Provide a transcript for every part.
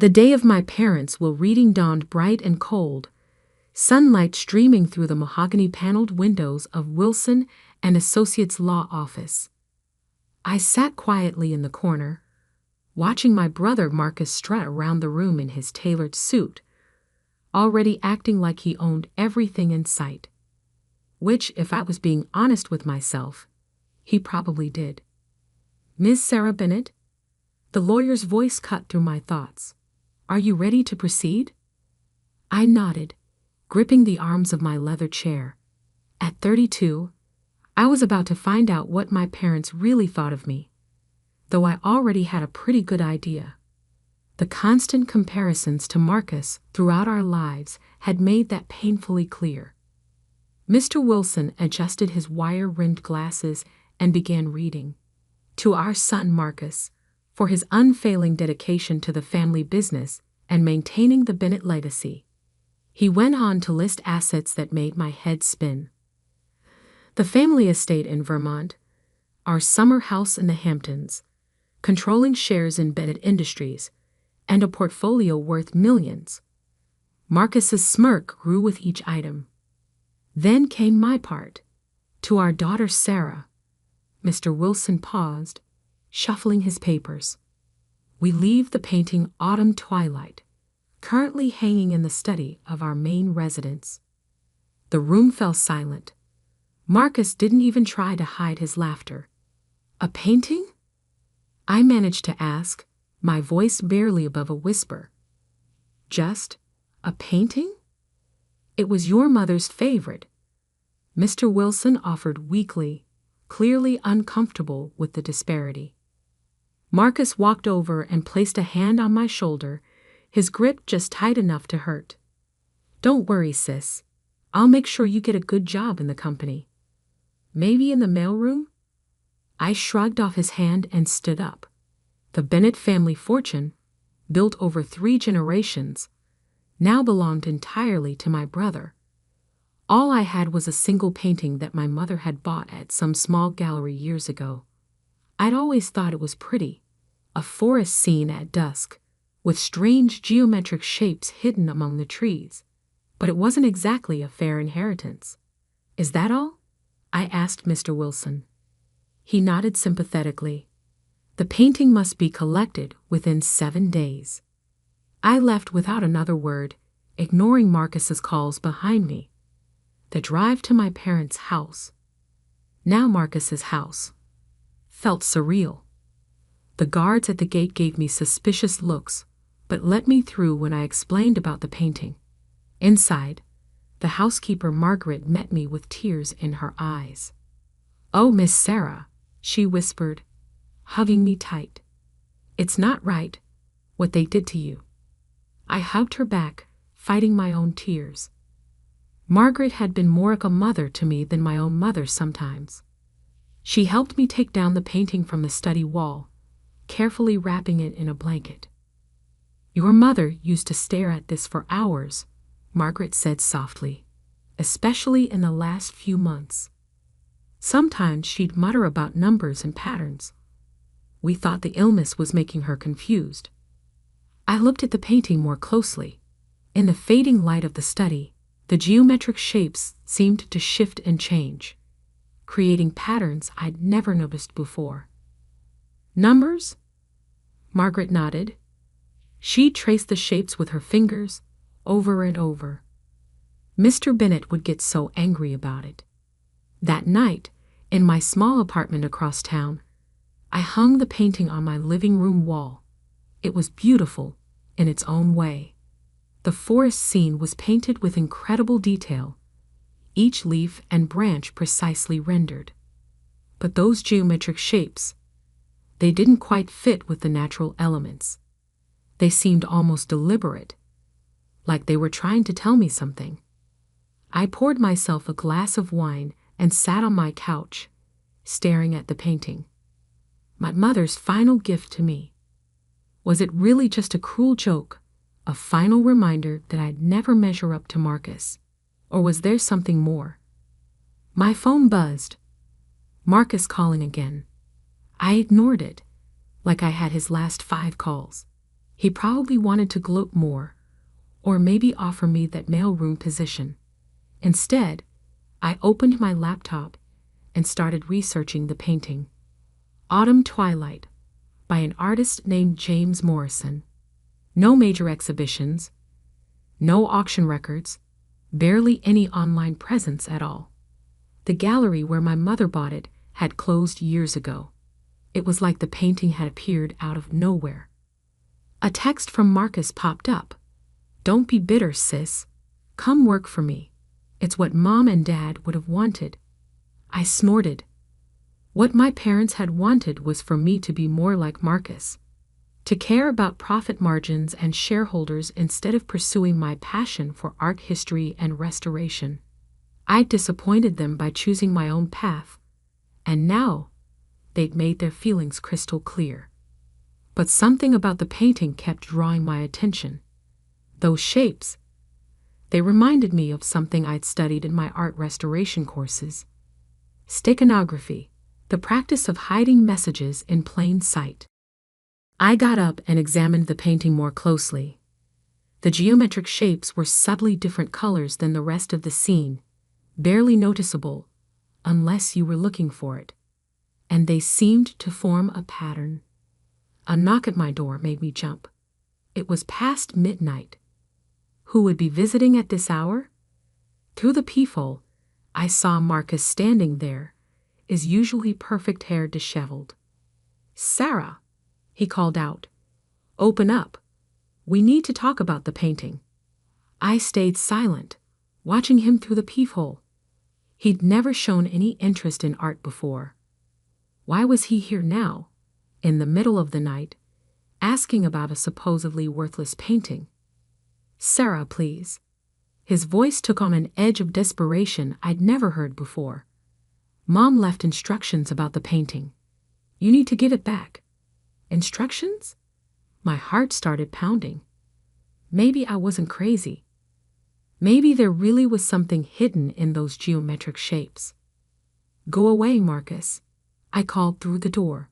The day of my parents' will reading dawned bright and cold, sunlight streaming through the mahogany-paneled windows of Wilson and Associates Law Office. I sat quietly in the corner, watching my brother Marcus strut around the room in his tailored suit, already acting like he owned everything in sight. Which, if I was being honest with myself, he probably did. "Miss Sarah Bennett?" The lawyer's voice cut through my thoughts. "Are you ready to proceed?" I nodded, gripping the arms of my leather chair. At 32, I was about to find out what my parents really thought of me, though I already had a pretty good idea. The constant comparisons to Marcus throughout our lives had made that painfully clear. Mr. Wilson adjusted his wire-rimmed glasses and began reading. "To our son Marcus, for his unfailing dedication to the family business and maintaining the Bennett legacy." He went on to list assets that made my head spin. The family estate in Vermont, our summer house in the Hamptons, controlling shares in Bennett Industries, and a portfolio worth millions. Marcus's smirk grew with each item. Then came my part. "To our daughter Sarah." Mr. Wilson paused, shuffling his papers. "We leave the painting Autumn Twilight, currently hanging in the study of our main residence." The room fell silent. Marcus didn't even try to hide his laughter. "A painting?" I managed to ask, my voice barely above a whisper. "Just a painting?" "It was your mother's favorite," Mr. Wilson offered weakly, clearly uncomfortable with the disparity. Marcus walked over and placed a hand on my shoulder, his grip just tight enough to hurt. "Don't worry, sis. I'll make sure you get a good job in the company. Maybe in the mailroom?" I shrugged off his hand and stood up. The Bennett family fortune, built over 3 generations, now belonged entirely to my brother. All I had was a single painting that my mother had bought at some small gallery years ago. I'd always thought it was pretty, a forest scene at dusk, with strange geometric shapes hidden among the trees, but it wasn't exactly a fair inheritance. "Is that all?" I asked Mr. Wilson. He nodded sympathetically. "The painting must be collected within 7 days." I left without another word, ignoring Marcus's calls behind me. The drive to my parents' house, now Marcus's house, felt surreal. The guards at the gate gave me suspicious looks, but let me through when I explained about the painting. Inside, the housekeeper Margaret met me with tears in her eyes. "Oh, Miss Sarah," she whispered, hugging me tight. "It's not right, what they did to you." I hugged her back, fighting my own tears. Margaret had been more like a mother to me than my own mother sometimes. She helped me take down the painting from the study wall, carefully wrapping it in a blanket. "Your mother used to stare at this for hours," Margaret said softly, "especially in the last few months. Sometimes she'd mutter about numbers and patterns. We thought the illness was making her confused." I looked at the painting more closely. In the fading light of the study, the geometric shapes seemed to shift and change, creating patterns I'd never noticed before. "Numbers?" Margaret nodded. She traced the shapes with her fingers, over and over. Mr. Bennett would get so angry about it. That night, in my small apartment across town, I hung the painting on my living room wall. It was beautiful in its own way. The forest scene was painted with incredible detail, each leaf and branch precisely rendered. But those geometric shapes, they didn't quite fit with the natural elements. They seemed almost deliberate, like they were trying to tell me something. I poured myself a glass of wine and sat on my couch, staring at the painting. My mother's final gift to me. Was it really just a cruel joke, a final reminder that I'd never measure up to Marcus? Or was there something more? My phone buzzed. Marcus calling again. I ignored it, like I had his last 5 calls. He probably wanted to gloat more, or maybe offer me that mailroom position. Instead, I opened my laptop and started researching the painting. Autumn Twilight, by an artist named James Morrison. No major exhibitions, no auction records, barely any online presence at all. The gallery where my mother bought it had closed years ago. It was like the painting had appeared out of nowhere. A text from Marcus popped up. "Don't be bitter, sis. Come work for me. It's what Mom and Dad would have wanted." I snorted. What my parents had wanted was for me to be more like Marcus, to care about profit margins and shareholders instead of pursuing my passion for art history and restoration. I disappointed them by choosing my own path, and now they'd made their feelings crystal clear. But something about the painting kept drawing my attention. Those shapes, they reminded me of something I'd studied in my art restoration courses. Steganography, the practice of hiding messages in plain sight. I got up and examined the painting more closely. The geometric shapes were subtly different colors than the rest of the scene, barely noticeable, unless you were looking for it. And they seemed to form a pattern. A knock at my door made me jump. It was past midnight. Who would be visiting at this hour? Through the peephole, I saw Marcus standing there, his usually perfect hair disheveled. "Sarah," he called out. "Open up. We need to talk about the painting." I stayed silent, watching him through the peephole. He'd never shown any interest in art before. Why was he here now, in the middle of the night, asking about a supposedly worthless painting? "Sarah, please." His voice took on an edge of desperation I'd never heard before. "Mom left instructions about the painting. You need to give it back." Instructions? My heart started pounding. Maybe I wasn't crazy. Maybe there really was something hidden in those geometric shapes. "Go away, Marcus," I called through the door.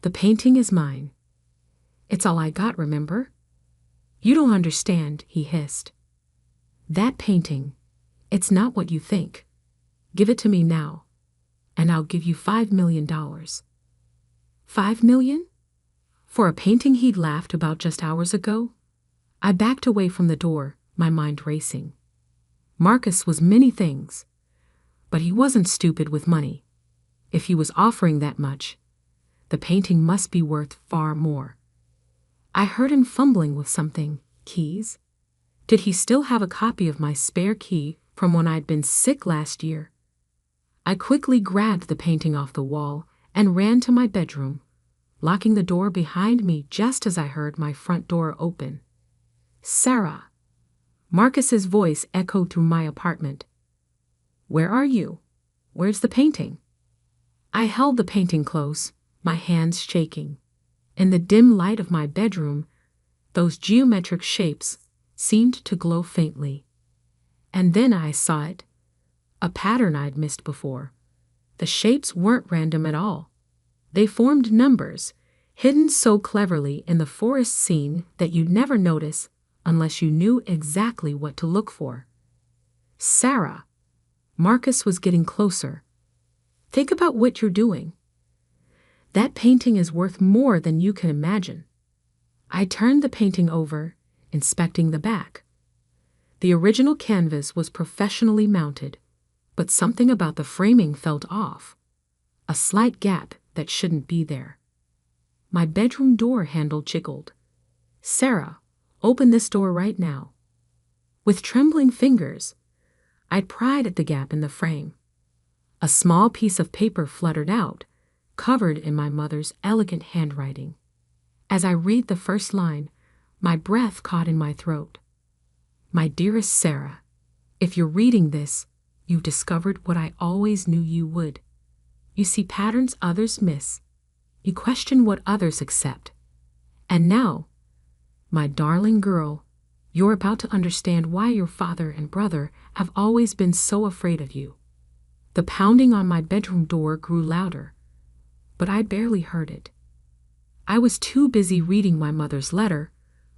"The painting is mine. It's all I got, remember?" "You don't understand," he hissed. "That painting, it's not what you think. Give it to me now, and I'll give you $5 million. $5 million? For a painting he'd laughed about just hours ago? I backed away from the door, my mind racing. Marcus was many things, but he wasn't stupid with money. If he was offering that much, the painting must be worth far more. I heard him fumbling with something. Keys? Did he still have a copy of my spare key from when I'd been sick last year? I quickly grabbed the painting off the wall and ran to my bedroom, locking the door behind me just as I heard my front door open. "Sarah." Marcus's voice echoed through my apartment. "Where are you? Where's the painting?" I held the painting close, my hands shaking. In the dim light of my bedroom, those geometric shapes seemed to glow faintly. And then I saw it, a pattern I'd missed before. The shapes weren't random at all. They formed numbers, hidden so cleverly in the forest scene that you'd never notice unless you knew exactly what to look for. "Sarah." Marcus was getting closer. "Think about what you're doing. That painting is worth more than you can imagine." I turned the painting over, inspecting the back. The original canvas was professionally mounted, but something about the framing felt off. A slight gap that shouldn't be there. My bedroom door handle jiggled. "Sarah, open this door right now." With trembling fingers, I'd pried at the gap in the frame. A small piece of paper fluttered out, covered in my mother's elegant handwriting. As I read the first line, my breath caught in my throat. "My dearest Sarah, if you're reading this, you've discovered what I always knew you would. You see patterns others miss. You question what others accept. And now, my darling girl, you're about to understand why your father and brother have always been so afraid of you." The pounding on my bedroom door grew louder, but I barely heard it. I was too busy reading my mother's letter,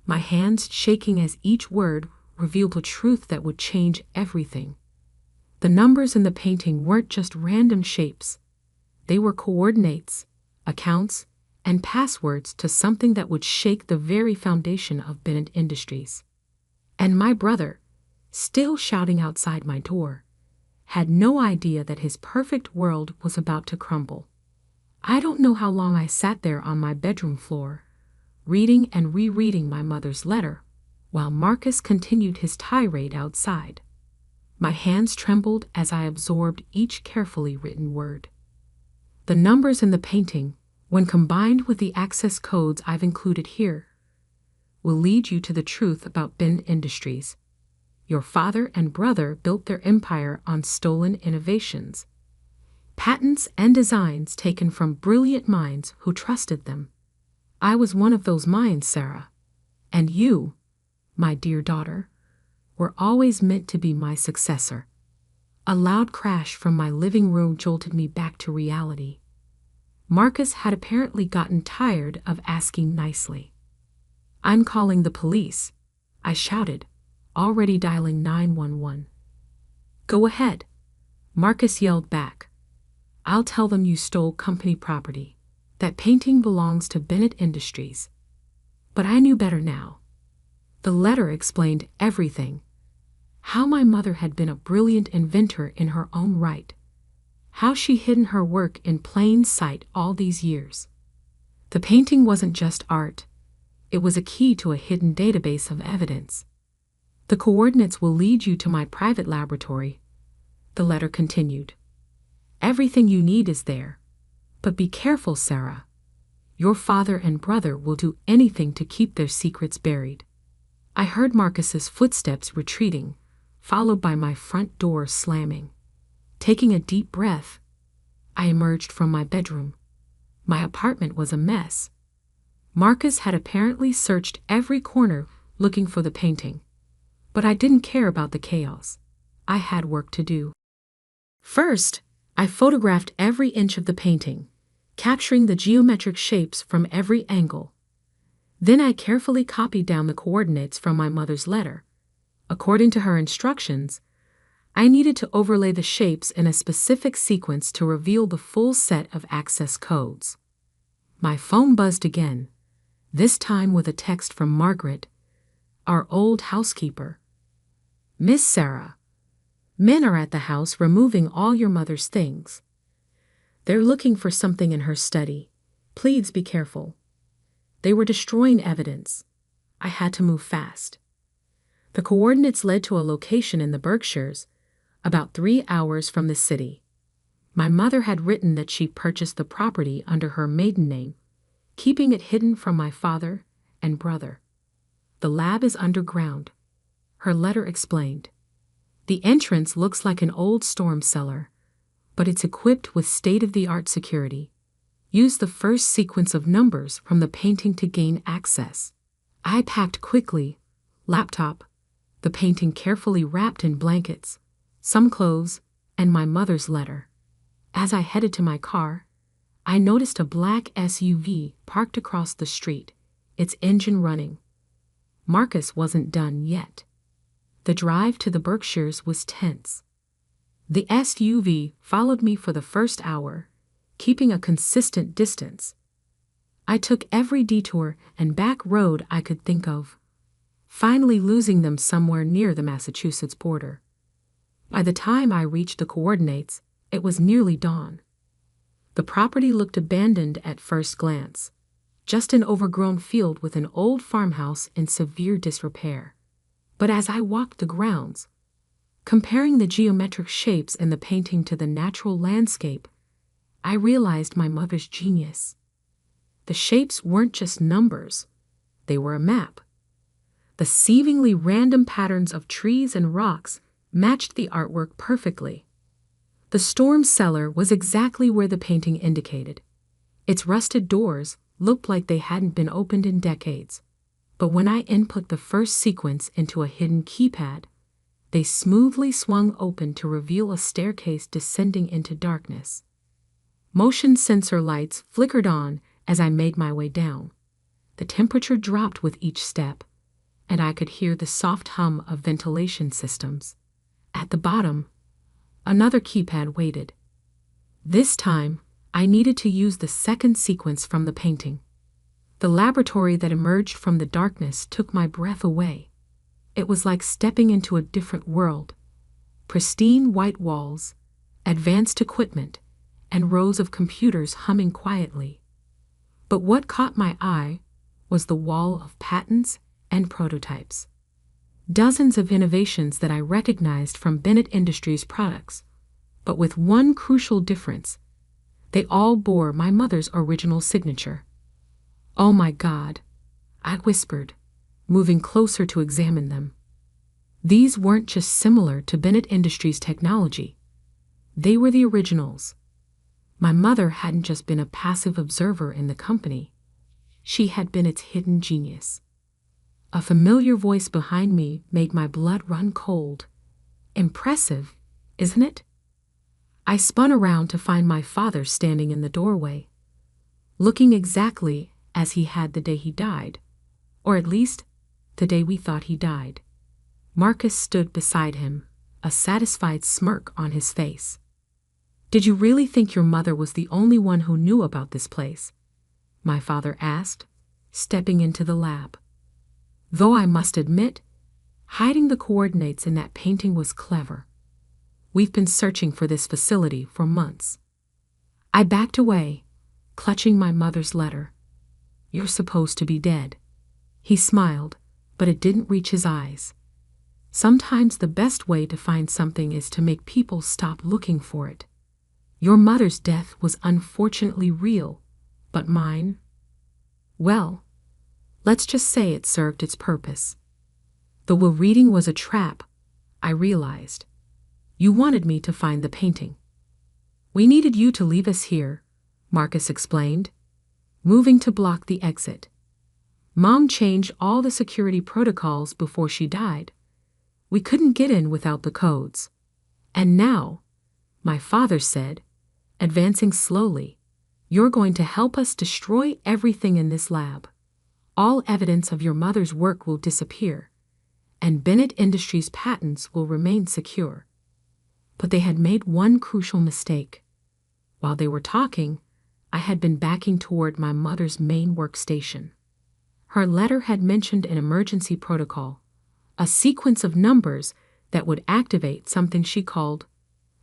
my hands shaking as each word revealed a truth that would change everything. The numbers in the painting weren't just random shapes. They were coordinates, accounts, and passwords to something that would shake the very foundation of Bennett Industries. And my brother, still shouting outside my door, had no idea that his perfect world was about to crumble. I don't know how long I sat there on my bedroom floor, reading and rereading my mother's letter, while Marcus continued his tirade outside. My hands trembled as I absorbed each carefully written word. The numbers in the painting, when combined with the access codes I've included here, will lead you to the truth about Bennett Industries. Your father and brother built their empire on stolen innovations, patents and designs taken from brilliant minds who trusted them. I was one of those minds, Sarah. And you, my dear daughter, were always meant to be my successor. A loud crash from my living room jolted me back to reality. Marcus had apparently gotten tired of asking nicely. "I'm calling the police," I shouted, already dialing 911. "Go ahead," Marcus yelled back. "I'll tell them you stole company property. That painting belongs to Bennett Industries." But I knew better now. The letter explained everything. How my mother had been a brilliant inventor in her own right. How she hidden her work in plain sight all these years. The painting wasn't just art. It was a key to a hidden database of evidence. "The coordinates will lead you to my private laboratory," the letter continued. "Everything you need is there. But be careful, Sarah. Your father and brother will do anything to keep their secrets buried." I heard Marcus's footsteps retreating, followed by my front door slamming. Taking a deep breath, I emerged from my bedroom. My apartment was a mess. Marcus had apparently searched every corner looking for the painting. But I didn't care about the chaos. I had work to do. First, I photographed every inch of the painting, capturing the geometric shapes from every angle. Then I carefully copied down the coordinates from my mother's letter. According to her instructions, I needed to overlay the shapes in a specific sequence to reveal the full set of access codes. My phone buzzed again, this time with a text from Margaret, our old housekeeper. "Miss Sarah, men are at the house removing all your mother's things. They're looking for something in her study. Please be careful." They were destroying evidence. I had to move fast. The coordinates led to a location in the Berkshires, about 3 hours from the city. My mother had written that she purchased the property under her maiden name, keeping it hidden from my father and brother. "The lab is underground," her letter explained. "The entrance looks like an old storm cellar, but it's equipped with state-of-the-art security. Use the first sequence of numbers from the painting to gain access." I packed quickly, laptop, the painting carefully wrapped in blankets, some clothes, and my mother's letter. As I headed to my car, I noticed a black SUV parked across the street, its engine running. Marcus wasn't done yet. The drive to the Berkshires was tense. The SUV followed me for the first hour, keeping a consistent distance. I took every detour and back road I could think of, finally losing them somewhere near the Massachusetts border. By the time I reached the coordinates, it was nearly dawn. The property looked abandoned at first glance, just an overgrown field with an old farmhouse in severe disrepair. But as I walked the grounds, comparing the geometric shapes in the painting to the natural landscape, I realized my mother's genius. The shapes weren't just numbers, they were a map. The seemingly random patterns of trees and rocks matched the artwork perfectly. The storm cellar was exactly where the painting indicated. Its rusted doors looked like they hadn't been opened in decades, but when I input the first sequence into a hidden keypad, they smoothly swung open to reveal a staircase descending into darkness. Motion sensor lights flickered on as I made my way down. The temperature dropped with each step, and I could hear the soft hum of ventilation systems. At the bottom, another keypad waited. This time, I needed to use the second sequence from the painting. The laboratory that emerged from the darkness took my breath away. It was like stepping into a different world. Pristine white walls, advanced equipment, and rows of computers humming quietly. But what caught my eye was the wall of patents and prototypes. Dozens of innovations that I recognized from Bennett Industries products, but with one crucial difference. They all bore my mother's original signature. "Oh my God," I whispered, moving closer to examine them. These weren't just similar to Bennett Industries technology. They were the originals. My mother hadn't just been a passive observer in the company. She had been its hidden genius. A familiar voice behind me made my blood run cold. "Impressive, isn't it?" I spun around to find my father standing in the doorway, looking exactly as he had the day he died, or at least, the day we thought he died. Marcus stood beside him, a satisfied smirk on his face. "Did you really think your mother was the only one who knew about this place?" my father asked, stepping into the lab. Though I must admit, hiding the coordinates in that painting was clever. We've been searching for this facility for months. I backed away, clutching my mother's letter. "You're supposed to be dead." He smiled, but it didn't reach his eyes. Sometimes the best way to find something is to make people stop looking for it. Your mother's death was unfortunately real, but mine? Well, let's just say it served its purpose. The will reading was a trap, I realized. You wanted me to find the painting. "We needed you to leave us here," Marcus explained, moving to block the exit. "Mom changed all the security protocols before she died. We couldn't get in without the codes. And now," my father said, advancing slowly, "you're going to help us destroy everything in this lab. All evidence of your mother's work will disappear, and Bennett Industries' patents will remain secure." But they had made one crucial mistake. While they were talking, I had been backing toward my mother's main workstation. Her letter had mentioned an emergency protocol, a sequence of numbers that would activate something she called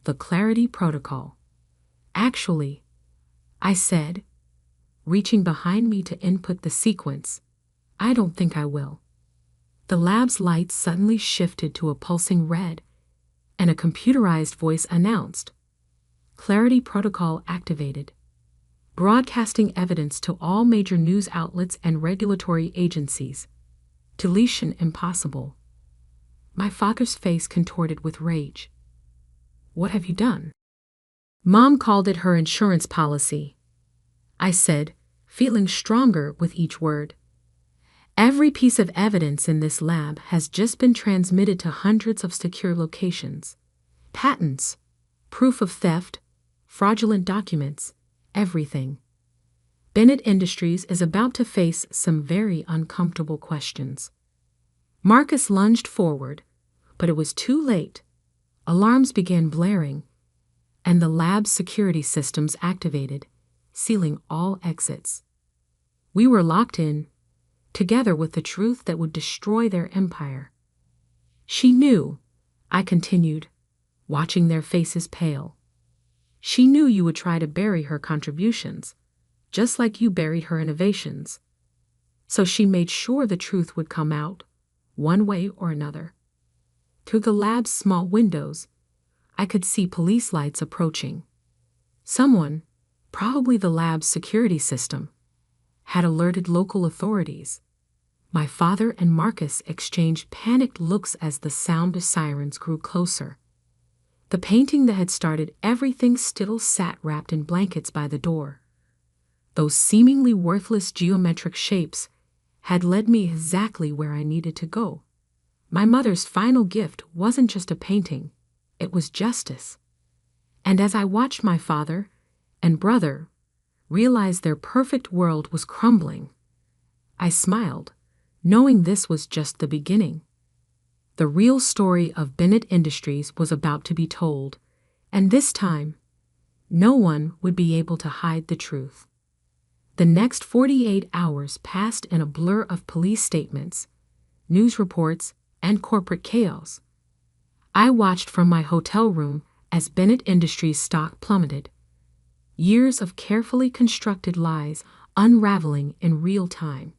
the Clarity Protocol. "Actually," I said, reaching behind me to input the sequence, "I don't think I will." The lab's lights suddenly shifted to a pulsing red, and a computerized voice announced, "Clarity Protocol activated. Broadcasting evidence to all major news outlets and regulatory agencies. Deletion impossible." My father's face contorted with rage. "What have you done?" "Mom called it her insurance policy," I said, feeling stronger with each word. "Every piece of evidence in this lab has just been transmitted to hundreds of secure locations. Patents, proof of theft, fraudulent documents, everything. Bennett Industries is about to face some very uncomfortable questions." Marcus lunged forward, but it was too late. Alarms began blaring, and the lab's security systems activated, sealing all exits. We were locked in, together with the truth that would destroy their empire. "She knew," I continued, watching their faces pale. "She knew you would try to bury her contributions, just like you buried her innovations. So she made sure the truth would come out, one way or another." Through the lab's small windows, I could see police lights approaching. Someone, probably the lab's security system, had alerted local authorities. My father and Marcus exchanged panicked looks as the sound of sirens grew closer. The painting that had started everything still sat wrapped in blankets by the door. Those seemingly worthless geometric shapes had led me exactly where I needed to go. My mother's final gift wasn't just a painting, it was justice. And as I watched my father and brother realize their perfect world was crumbling, I smiled, knowing this was just the beginning. The real story of Bennett Industries was about to be told, and this time, no one would be able to hide the truth. The next 48 hours passed in a blur of police statements, news reports, and corporate chaos. I watched from my hotel room as Bennett Industries' stock plummeted. Years of carefully constructed lies unraveling in real time.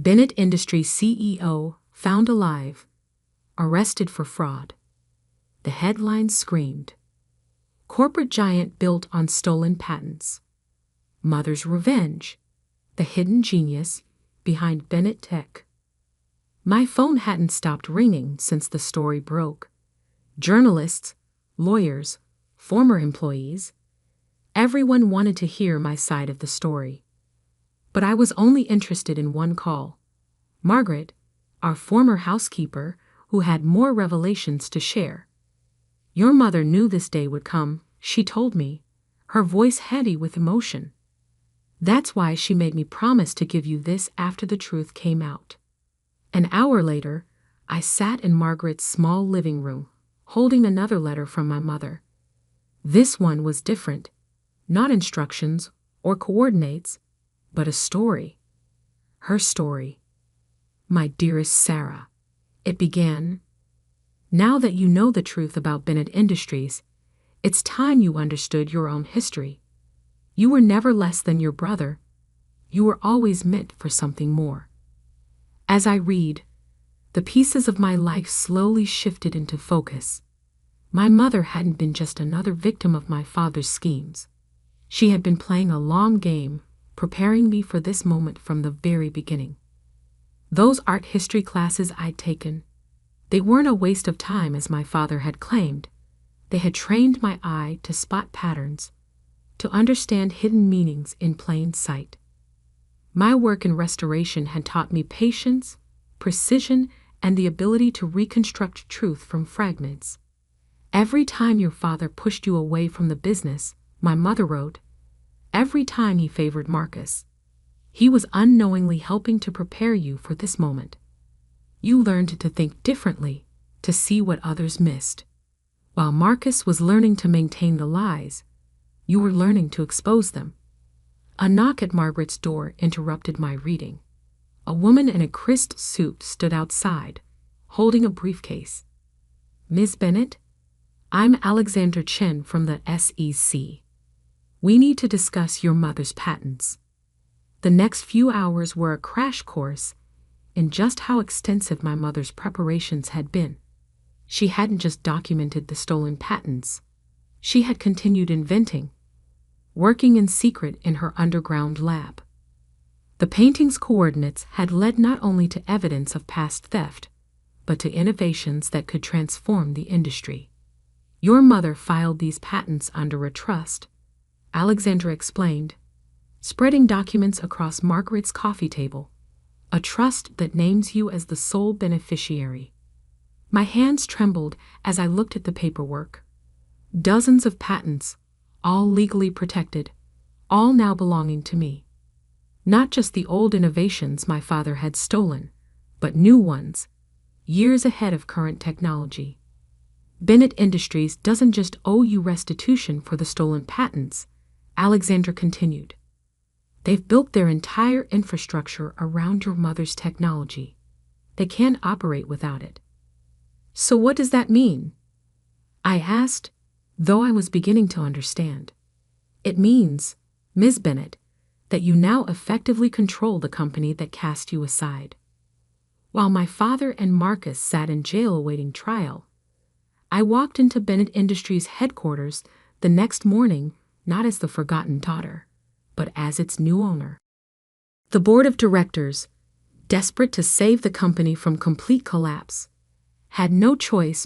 Bennett Industries CEO found alive, arrested for fraud. The headlines screamed. Corporate giant built on stolen patents. Mother's revenge. The hidden genius behind Bennett Tech. My phone hadn't stopped ringing since the story broke. Journalists, lawyers, former employees, everyone wanted to hear my side of the story. But I was only interested in one call. Margaret, our former housekeeper, who had more revelations to share. Your mother knew this day would come, she told me, her voice heavy with emotion. That's why she made me promise to give you this after the truth came out. An hour later, I sat in Margaret's small living room, holding another letter from my mother. This one was different, not instructions or coordinates, but a story. Her story. My dearest Sarah, it began. Now that you know the truth about Bennett Industries, it's time you understood your own history. You were never less than your brother. You were always meant for something more. As I read, the pieces of my life slowly shifted into focus. My mother hadn't been just another victim of my father's schemes. She had been playing a long game, preparing me for this moment from the very beginning. Those art history classes I'd taken, they weren't a waste of time as my father had claimed. They had trained my eye to spot patterns, to understand hidden meanings in plain sight. My work in restoration had taught me patience, precision, and the ability to reconstruct truth from fragments. Every time your father pushed you away from the business, my mother wrote, every time he favored Marcus, he was unknowingly helping to prepare you for this moment. You learned to think differently, to see what others missed. While Marcus was learning to maintain the lies, you were learning to expose them. A knock at Margaret's door interrupted my reading. A woman in a crisp suit stood outside, holding a briefcase. Ms. Bennett, I'm Alexander Chen from the SEC. We need to discuss your mother's patents. The next few hours were a crash course in just how extensive my mother's preparations had been. She hadn't just documented the stolen patents. She had continued inventing, working in secret in her underground lab. The painting's coordinates had led not only to evidence of past theft, but to innovations that could transform the industry. Your mother filed these patents under a trust, Alexandra explained, spreading documents across Margaret's coffee table, a trust that names you as the sole beneficiary. My hands trembled as I looked at the paperwork. Dozens of patents, all legally protected, all now belonging to me. Not just the old innovations my father had stolen, but new ones, years ahead of current technology. Bennett Industries doesn't just owe you restitution for the stolen patents, Alexandra continued. They've built their entire infrastructure around your mother's technology. They can't operate without it. So what does that mean? I asked, though I was beginning to understand. It means, Ms. Bennett, that you now effectively control the company that cast you aside. While my father and Marcus sat in jail awaiting trial, I walked into Bennett Industries headquarters the next morning not as the forgotten daughter, but as its new owner. The board of directors, desperate to save the company from complete collapse, had no choice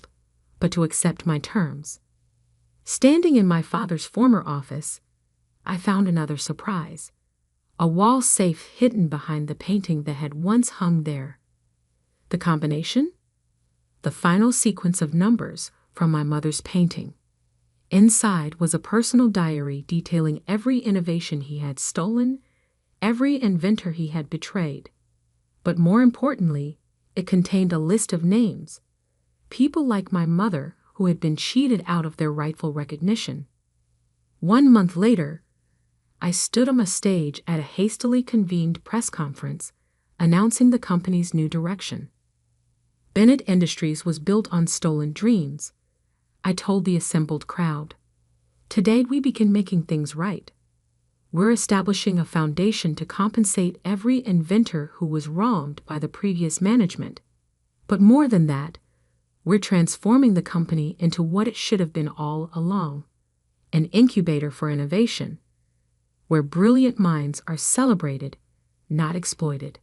but to accept my terms. Standing in my father's former office, I found another surprise, a wall safe hidden behind the painting that had once hung there. The combination? The final sequence of numbers from my mother's painting. Inside was a personal diary detailing every innovation he had stolen, every inventor he had betrayed. But more importantly, it contained a list of names, people like my mother who had been cheated out of their rightful recognition. 1 month later, I stood on a stage at a hastily convened press conference announcing the company's new direction. Bennett Industries was built on stolen dreams, I told the assembled crowd. Today we begin making things right. We're establishing a foundation to compensate every inventor who was wronged by the previous management. But more than that, we're transforming the company into what it should have been all along, an incubator for innovation, where brilliant minds are celebrated, not exploited.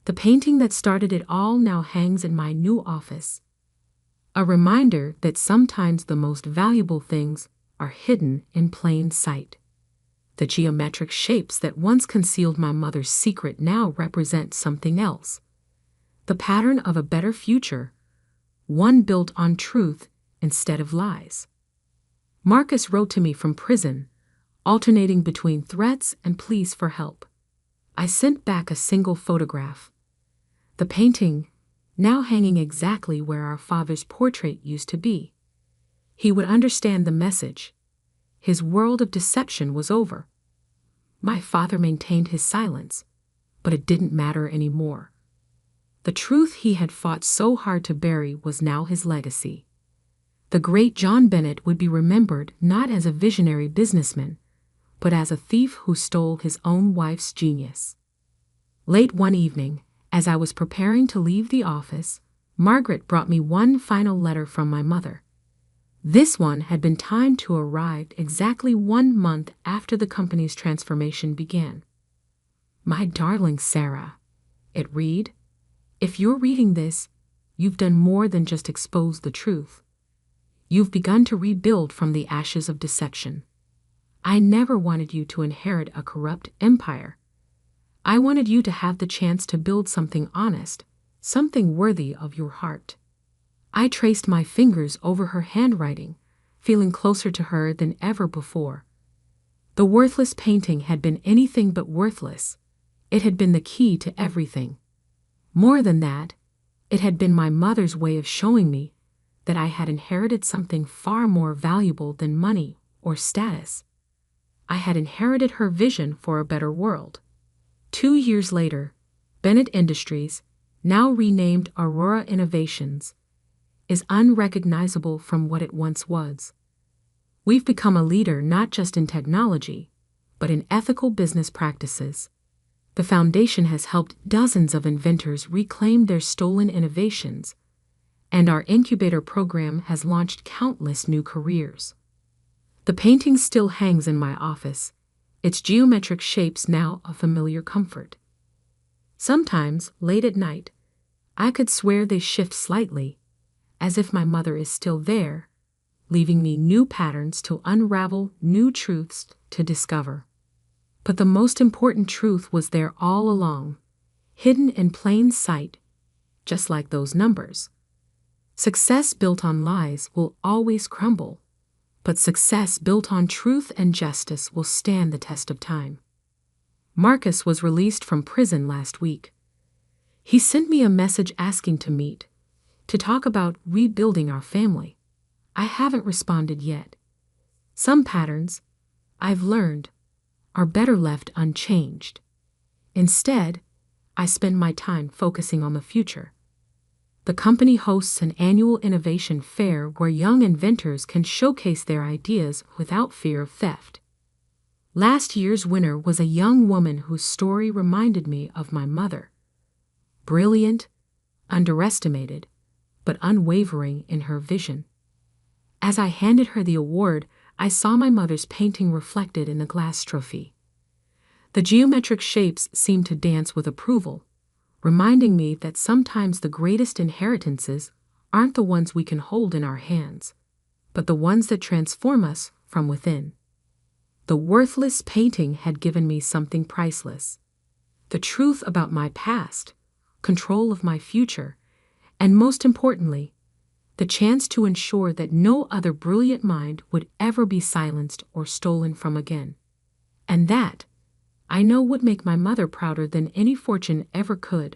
The painting that started it all now hangs in my new office, a reminder that sometimes the most valuable things are hidden in plain sight. The geometric shapes that once concealed my mother's secret now represent something else, the pattern of a better future, one built on truth instead of lies. Marcus wrote to me from prison, alternating between threats and pleas for help. I sent back a single photograph. The painting, now hanging exactly where our father's portrait used to be. He would understand the message. His world of deception was over. My father maintained his silence, but it didn't matter anymore. The truth he had fought so hard to bury was now his legacy. The great John Bennett would be remembered not as a visionary businessman, but as a thief who stole his own wife's genius. Late one evening, as I was preparing to leave the office, Margaret brought me one final letter from my mother. This one had been timed to arrive exactly 1 month after the company's transformation began. My darling Sarah, it read, if you're reading this, you've done more than just expose the truth. You've begun to rebuild from the ashes of deception. I never wanted you to inherit a corrupt empire. I wanted you to have the chance to build something honest, something worthy of your heart. I traced my fingers over her handwriting, feeling closer to her than ever before. The worthless painting had been anything but worthless. It had been the key to everything. More than that, it had been my mother's way of showing me that I had inherited something far more valuable than money or status. I had inherited her vision for a better world. 2 years later, Bennett Industries, now renamed Aurora Innovations, is unrecognizable from what it once was. We've become a leader not just in technology, but in ethical business practices. The foundation has helped dozens of inventors reclaim their stolen innovations, and our incubator program has launched countless new careers. The painting still hangs in my office, its geometric shapes now a familiar comfort. Sometimes, late at night, I could swear they shift slightly, as if my mother is still there, leaving me new patterns to unravel, new truths to discover. But the most important truth was there all along, hidden in plain sight, just like those numbers. Success built on lies will always crumble, but success built on truth and justice will stand the test of time. Marcus was released from prison last week. He sent me a message asking to meet, to talk about rebuilding our family. I haven't responded yet. Some patterns, I've learned, are better left unchanged. Instead, I spend my time focusing on the future. The company hosts an annual innovation fair where young inventors can showcase their ideas without fear of theft. Last year's winner was a young woman whose story reminded me of my mother. Brilliant, underestimated, but unwavering in her vision. As I handed her the award, I saw my mother's painting reflected in the glass trophy. The geometric shapes seemed to dance with approval, reminding me that sometimes the greatest inheritances aren't the ones we can hold in our hands, but the ones that transform us from within. The worthless painting had given me something priceless. The truth about my past, control of my future, and most importantly, the chance to ensure that no other brilliant mind would ever be silenced or stolen from again. And that, I know, would make my mother prouder than any fortune ever could.